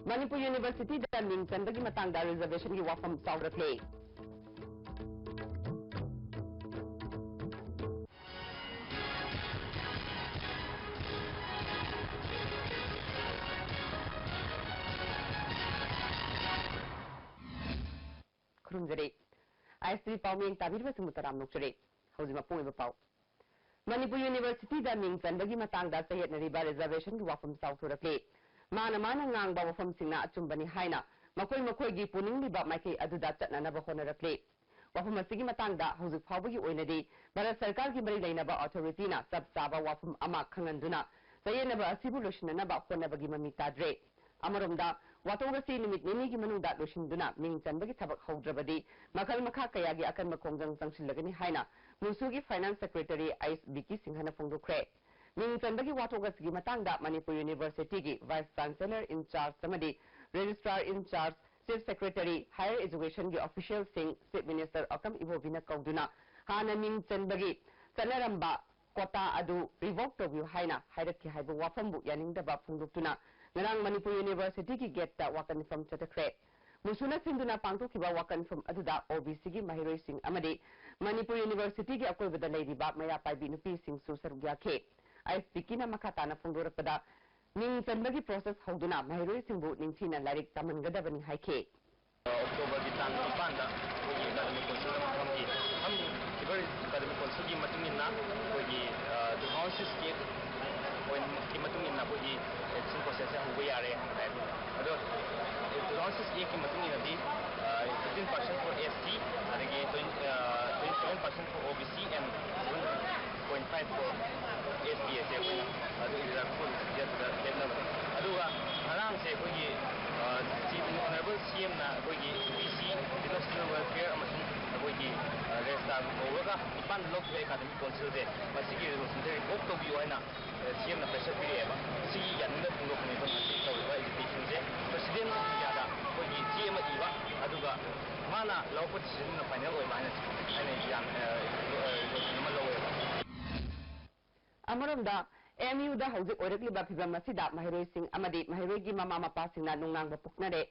Manipur University da ming chanbagi matangda reservation gi wafam sawrakle. Khurumjare ISP Pawmeng tabirba simutaram nokjare hojima pongeba paw Manipur University da ming chanbagi matangda sahetnariba reservation gi wafam sawrakle. Mana ngang ba wafam singna achumbani haina makoi gi puning liba maiki aduda chatna ba honarakle wafam asigi matangda hojik phawbagi oinadi Bharat Sarkar gi mari lainaba authority na sab saba wafam ama khanganduna sayenaba asibu loshinna ba honabagi mami tadre Amaromda watogasi nimit nini gi manungda loshinduna ming chanbagi thabak haudrabadi makal makha kayagi akan makongjang sangsilagani haina musugi finance secretary Ais Biki Singhana phongdokre Ming chanbagi watogasi matangda Manipur University gi Vice Chancellor in charge samadi Registrar in charge Chief Secretary Higher Education gi official sing Chief Minister Akam Ibobina kauduna hana ming chanbagi chanaramba kota adu revoke tobiu haina hairakki haibu wafambu yaningdaba phongdoktuna ngarang Manipur University gi gate ta wakan from chatakre musuna sinduna pangtokiba wakan from aduda OBC gi mahiroi sing amadi Manipur University gi akoibada leiriba maya paibi nupi sing su sarugyakhe ISP na makatana phongdorakpada ning chanbagi process hauduna mahiroi singbu ningthina larik tamangadabani haike October ki tang panda ko gi academic council ham ibar academic council ki matungina ko gi 2006 ki matungina ko gi election process ha hoba yare ado 2006 ki matungina di 15% for SC adagi 27% for OBC and 7.5 for SPSA adu ira ko jet da develop aduga harang se ko gi Chief Honorable CM na kogi BC International Welfare amasung kogi Registrar Owaga Ipan Local Academic Council de masigi resolution de report to bi waina CM na pressure period ba si yanna puno kuni to masi to ba education de President of India da kogi CM iwa aduga mana law position na final oi mana ane yan resolution law Amaramda MU da hojik oirakliba phibam asida mahiroi sing amadi mahiroi gi mama mapa singna nungang ba puknare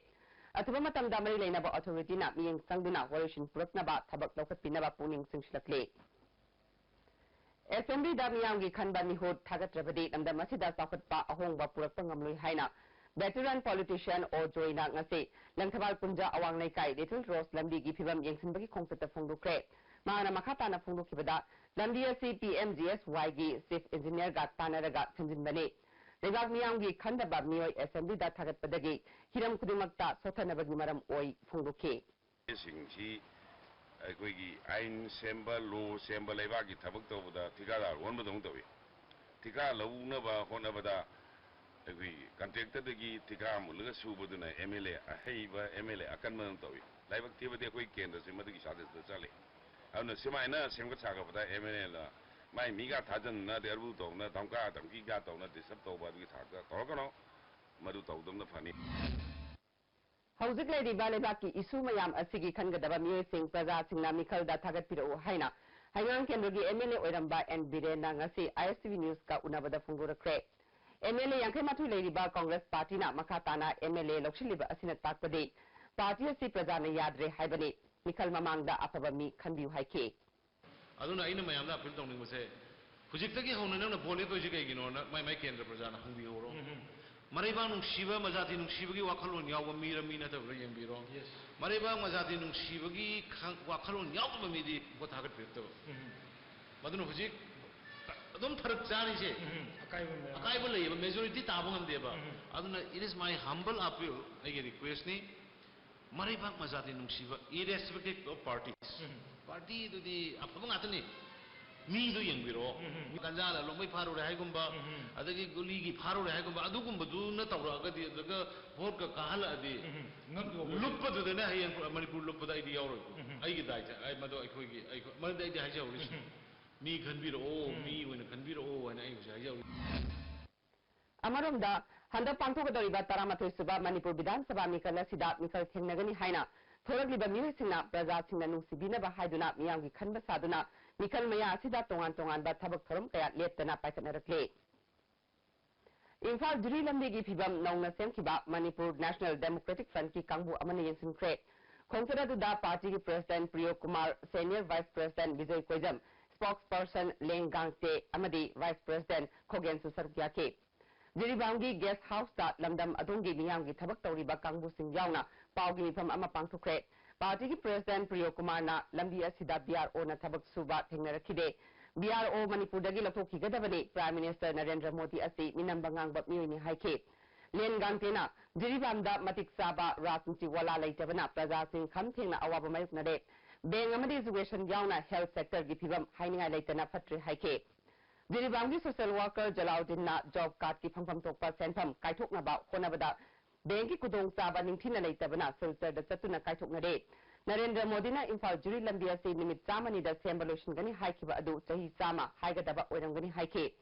athuba matamda mari leinaba authority na miyeng sangduna warishin puraknaba thabak lokhatpinaba puning singsilakle Assembly da miyamgi khanba mihut thagatrabadi namda masida sakhatpa ahongba purakpa ngamloi haina veteran politician or joina ngase langthabal punja awang leikai Little Rose lambi gi phibam yengsinbagi khongpeta phongdokre Mana makata na phongdokibada lambi asi PMGSY gi chief engineer ga tanaraga thanjinbani Lebak miyamgi khandaba miyoi assembly da thagatpadagi hiram kudimakta sothanabagi maram oi phongdokhe singsi aikoigi ain semba lo semba lebaki thabak tawda thikada wonba dong tawi thika launaba honabada aigoi contractor dagi thika mulga subaduna MLA ahaiba MLA akanma tawi lebak thibade akoi kendra se madagi sadis da chale Auna simaina semgat sagabada MLA la mai miga thajan na derbu to na tamka tamki ga to na disab to ba gi thaga to kono madu to dum na phani Hojik lady balebaki isu mayam asigi khangadaba miye sing praja singna mikhal da thagat piro haina hangang kendrogi MLA oiramba and birena ngasi ISTV news ka unabada phongdorakre MLA yankai mathu leiriba Congress party na makatana MLA lokshiliba asina takpade party asi praja na yadre haibani Mikhal mamangda afaba mi khanbiu haike aduna aina mayamda apil tawning mase hujik hona na bole to ji kaigino na mai kendra prajana hangbi horo maraiba nung shiba majati nung shiba gi wakhalon yawa mi na tabra yembiro maraiba majati nung shiba gi wakhalon yawa mi di bothagat pirto maduna hujik adum tharak jani je akai ba lei majority tabung am deba aduna it is my humble appeal I request ni Maribak mazati nungsiba irrespective of parties party do di apabang atani mi do yengbiro kanjala lomai faru re haigumba adagi guli gi faru re haigumba adugumba du na tawra agadi daga vote ka kahala adi luppa du na hayen Manipur luppa da idi yawro ai gi dai ai mado ai khoi gi ai man dai di haja uri mi khanbiro mi wena khanbiro ana ai haja uri Amaromda handa pangthogadoriba taramathoi suba Manipur Vidhan Sabha mikal asida mikal thengnagani haina thoragliba mirisingna praja singna nungsibinaba haiduna miyamgi khanba saduna mikal maya asida tongan ba thabak thorom kaya leptana paikatnarakle Imphal Juri Lambi gi phibam nongna semkhiba Manipur National Democratic Front ki kangbu amana yengsinkhre. Khongthara duda party ki President Priyo Kumar, Senior Vice President Vijay Koijam, Spokesperson Leng Gangte amadi Vice President Khogen Susarkya ke. Jiribangi Guest House da lamdam adongi miyam gi thabak tawriba kangbu sing yauna pawgi mifam ama pangthukre. Party ki President Priyo Kumar na lambi asida BRO na thabak suba thengnarakide. BRO Manipur dagi lapokhi gadabani Prime Minister Narendra Modi asi minambangang bab miyuni haike. Len gangtena jiribamda matik saba rajniti wala laitabana praja sing kham thengna awaba mayuk nade. Beng amadi education yauna health sector gi phibam hainingai laitana phatre haike. Jiribamgi social worker Jalauddin na job card ki phangpham tokpa senpham kaithokna ba khonabada Bengi kudong saba ningthina laitabana filter da chatuna kaithoknade. Narendra Modi na Imphal Juri Lambi asi nimit chamani da sembaloshin gani haikiba adu chahi chama haigadaba oirangani haike.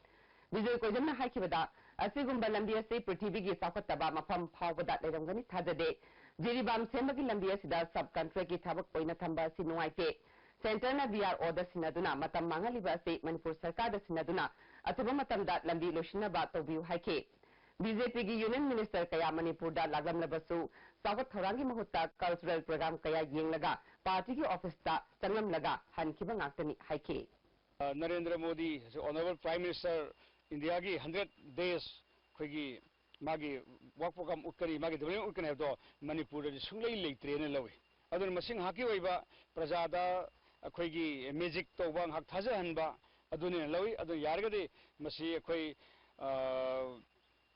Vijay Koijamna haikibada asigumba lambi asi prithivigi sakhataba mafam phawbada leirangani thajade. Jiribam sembagi lambi asida subcontract ki thabak oina thamba asi nuaite. Center na BRO da sinaduna matam mangaliba asi Manipur Sarkar da sinaduna atuba matamda lambi loshinaba tawbiu haike. BJP की union minister कया मणिपुर दा लागम लबसु सावत थौरांगी महत्ता cultural programme कया Young लगा party की office दा संगम लगा हनखिबा ngakani haike Narendra Modi honourable prime minister India की 100 डेज खोगी मागी वर्क प्रोग्राम उकरी मागी डेवलपमेंट उकने दो मणिपुर दा सुंगलै लेत्रेने लवे अदन मसिंग हाकी ओइबा प्रजादा खोगी मैजिक तोबा हक थाजा हनबा अदुने लवे अदु यारगदे मसी खोई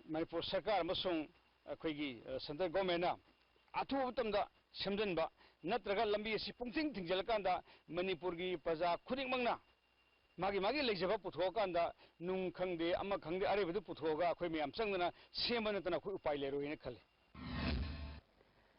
Manipur Sarkar amasung akhoi central government na athu matamda semjanba natraga lambi asi pungting thingjalakanda Manipur gi praja khuding mangna magi leijaba puthokanda nung khangde ama khangde arebedu puthoga akhoi miyam changna semana tana khoi upai lero ine khale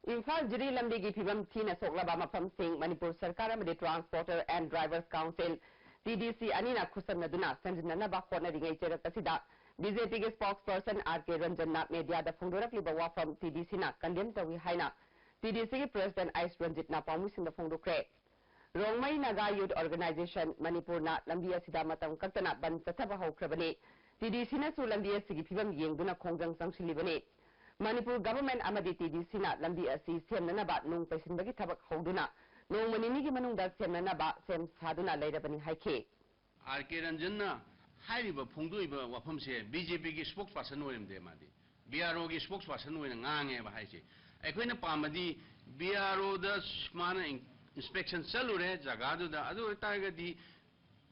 Imphal Jiri Lambi gi phibam thina soklaba mafam sing Manipur Sarkar amade Transporter and Drivers Council TDC anina khusamnaduna sanjinana ba khona ringai cherak asida BJP के spokesperson R.K. Ranjan na media da phongdorak liba wa from TDC na condemn tawi haina TDC के president Ais Ranjit na pamusing da phongdokre Rongmai Naga Youth Organization Manipur na lambi asida matam kaktana ban chathaba haukrabani TDC na su lambi asigi phibam yengduna khongjang sangsilibani Manipur government amadi TDC na lambi asi semnana ba nung paisinbagi thabak hauduna nong manini gi manungda semnana ba sem saduna lairabani haike R.K. Ranjan na हाइरिबा फोंदोइबा वाफमसे BJP की spokesperson ओइरमदे मादि BRO की spokesperson ओइना ngange ba haise aikoina pamadi BRO दा स्माना इंस्पेक्शन चलुरे जगादु दा अदु तागदि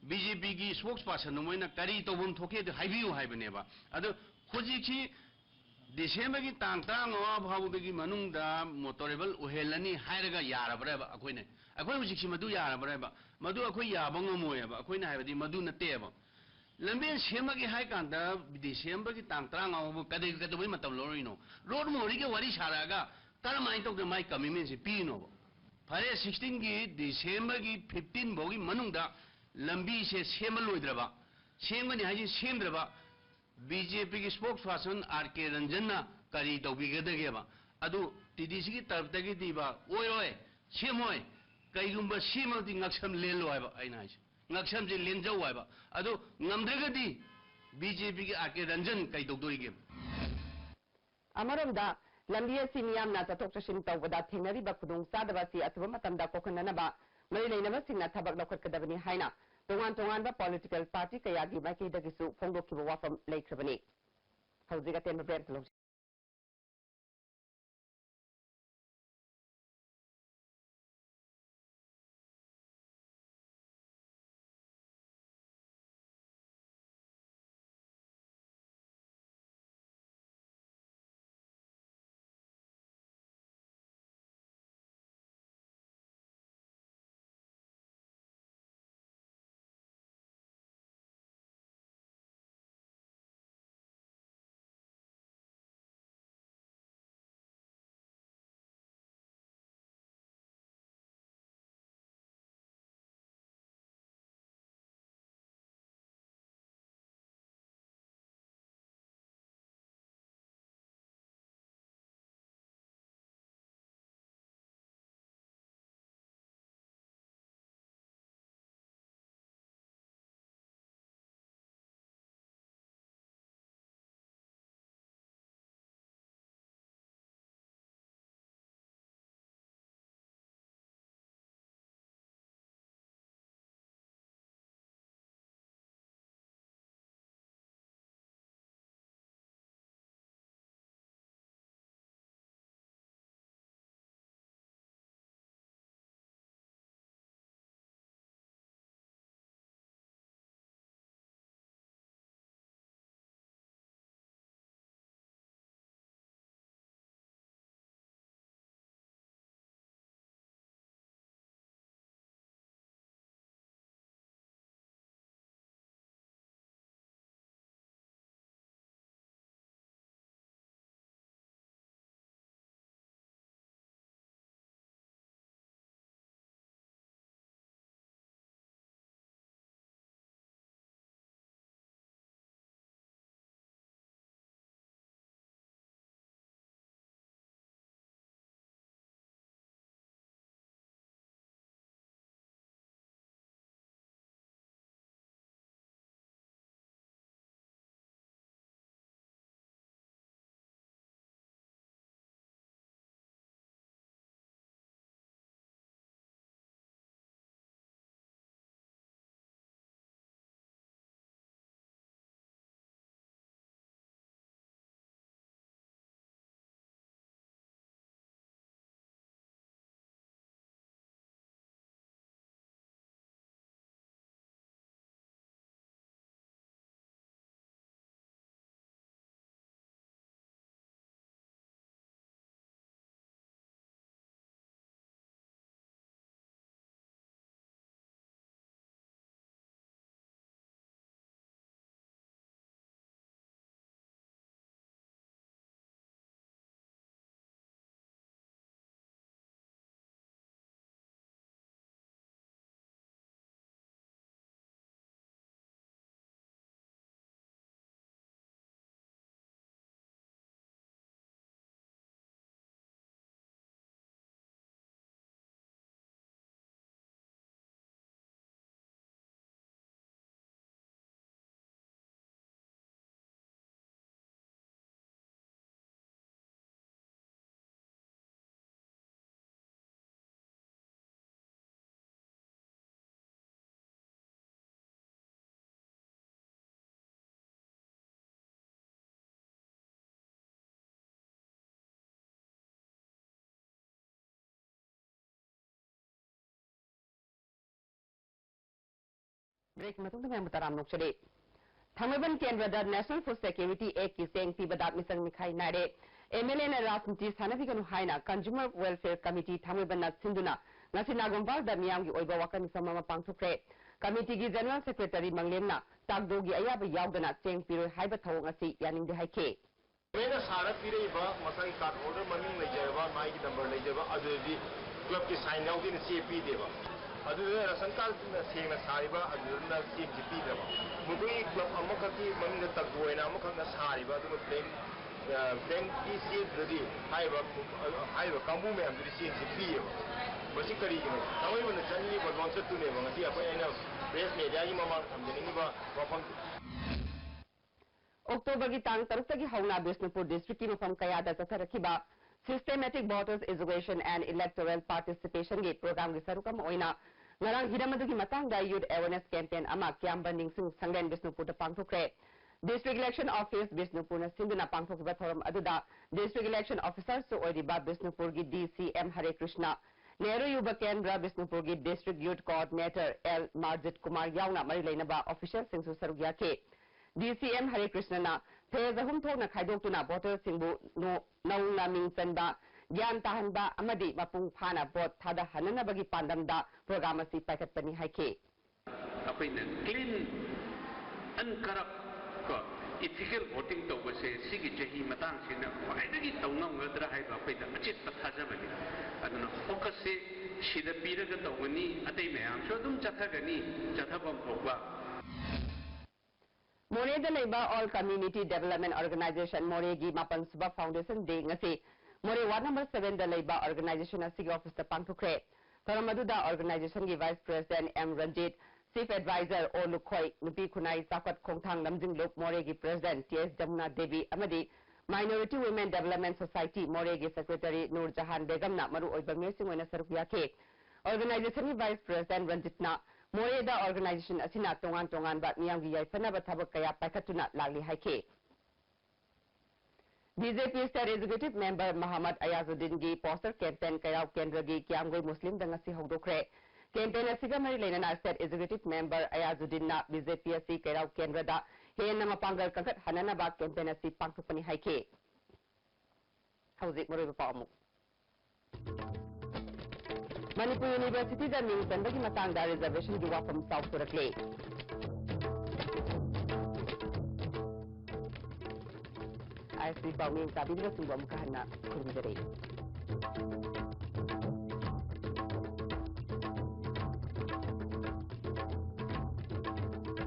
बीजेपी की स्पोक्सपर्सन मोइना करी तोबम थोके द हाइबिउ हाइबनेबा अदु खोजिखि डिसेम्बर की तांग तांग वा भाबुदगी मनुंगदा मोटरेबल ओहेलनी हाइरगा यारबरेबा अखोइने अखोइ हुजिखि मदु यारबरेबा मदु अखोइ याबंगमोयबा अखोइना हाइबदि मदु नतेबा लंबे सेम की हाई कांदा दिसंबर की तांग त्रांग आउ कदे कदे मतम लोरिनो रोड मोरी के वरी सारागा करमाइन तो माई कमिटमेंट से पीनो फरे 16 की दिसंबर की 15 बोगी मनुंगदा लंबी से सेम लोइद्रबा सेमगनी हाई सेमद्रबा बीजेपी की स्पोक्सपर्सन R.K. रंजन ना करी तौबिगदगेबा अदु टीडीसी की तरफ तगी दीबा ओय ओय सेमोय कईगुंबा सेमदी ngaksham lelo हाइबा आइना हाइस ngaksham je lenjau हाइबा अदु ngamdragadi बीजेपी की R.K. रंजन कई तौदोरिगे अमरोमदा lambi asi miyamna chathok chashin tawbada thengnariba khudung sadaba si atuba matamda kokhananaba mari leinaba singna thabak lokhatkadabani haina tongan ba political party kayagi maikaidagisu phongdokkiba wafam leikrabani haujiga tenba brand break मतुंग तमें मुतराम नोक्चरे थंगबन केंद्र national food security act की सेंग पीबदा मिसंग मिखाई नारे MLA ने राजनीति सानबिगनु हाइना कंज्यूमर वेलफेयर कमिटी थंगबन सिंधुना ngasi nagombal da miyam gi oiba wakan samama pangthukre committee gi general secretary manglemna takdo gi ayaba yaudana cheng piroi haiba thawong asi yaning de haike मेरा सारा पीरे बा मसाई कार्ड ऑर्डर ममिंग ले जाएगा माई की number ले जाएगा अदुदी क्लब की साइन आउट इन सीपी देबा अदुदे रसन कार्ड सेंगना सारिबा अदुना सीएम जीपी देबा मुगुई क्लब अमखकी ममिंग तकबोयना अमखना सारिबा अदु प्लेन प्लेन की सीएम ददी हाइबा कांबू में हम ददी सीएम जीपी मसी करीगिनो तमैबन चन्नी बलवन चतुने ngasi apai aina press media gi mamang thamjani ba wafam October की तांग तरुक तक हौना बिष्णुपुर डिस्ट्रिक्ट की मफम कयादा चथरखिबा systematic voters education and electoral participation के प्रोग्राम की सरुकम ओइना ngarang hiramadu की matang da youth awareness campaign ama kyamba ningsing sanglen Bishnupur ता पांगथोक्रे district election office बिष्णुपुर न सिंधुना पांगथोकबा थोरम अदुदा district election officer सो ओइरिबा बिष्णुपुर की DCM हरे कृष्णा नेहरू युवा केंद्र बिष्णुपुर की district youth coordinator L Marjit Kumar यावना मरी लेनबा ऑफिशियल सिंसु सरुगिया के DCM हरे कृष्णना फेज अहुम थोकना खाइदोक्तुना वोटर सिंबु नौना मिंचनबा ज्ञान ताहनबा अमदी मपुंग फाना वोट थादा हननबगी पांदमदा प्रोग्राम असि पाइखतपनि हाइखे अखैना क्लीन अनकरप्ट को इथिकल वोटिंग तौबसे सिगी जही मतंग सिना ख्वाइदगी तौनगद्रा हाइबा अखैदा अचित थाजबनि अदुना फोकस से सिदा पीरगा तौगनी अतै मयाम सो दुम चथगनी चथबम फोबा मोरेदा लेबा all community development organisation Moreh की मापन सुबा foundation day ngasi Moreh ward number 7 दा लेबा ऑर्गेनाइजेशन असि ऑफिस ता पांगथुखरे थरमदुदा ऑर्गेनाइजेशन की vice president M Ranjit chief advisor O Lukhoi नुपी खुनाई चाकत खोंथांग लमजिंग लोक मोरे की प्रेसिडेंट टीएस जमुना देवी अमदी minority women development society Moreh की सेक्रेटरी नूरजहान बेगम ना मरु ओइबा मेसिंग ओइना सरुकिया के ऑर्गेनाइजेशन की वाइस प्रेसिडेंट रंजीतना मोरेदा ऑर्गेनाइजेशन असिना तोंगान तोंगान बा मियाम की याइफना थबक कया पाइखतुना लागली हाइके BJP state executive member Mohammad Ayazuddin की पोस्टर कैंपेन कयाव केंद्र की क्यामगोई मुस्लिम दंगसी हौदोखरे कैंपेन असिगा मरी लेना स्टेट एग्जीक्यूटिव मेंबर अयाजुद्दीन ना बीजेपी असि कयाव केंद्र दा हेन मपांगल कंकट हनना बा कैंपेन असि पांगथुपनि हाइके हौजिक मरोइबा पाउमु मणिपुर यूनिवर्सिटी दा मिंग चंबगी मतंगदा रिजर्वेशन की वाफम साउथुरकले आईसी पाउमिंग ताबिंग सुंगम कहना खुरमिदरे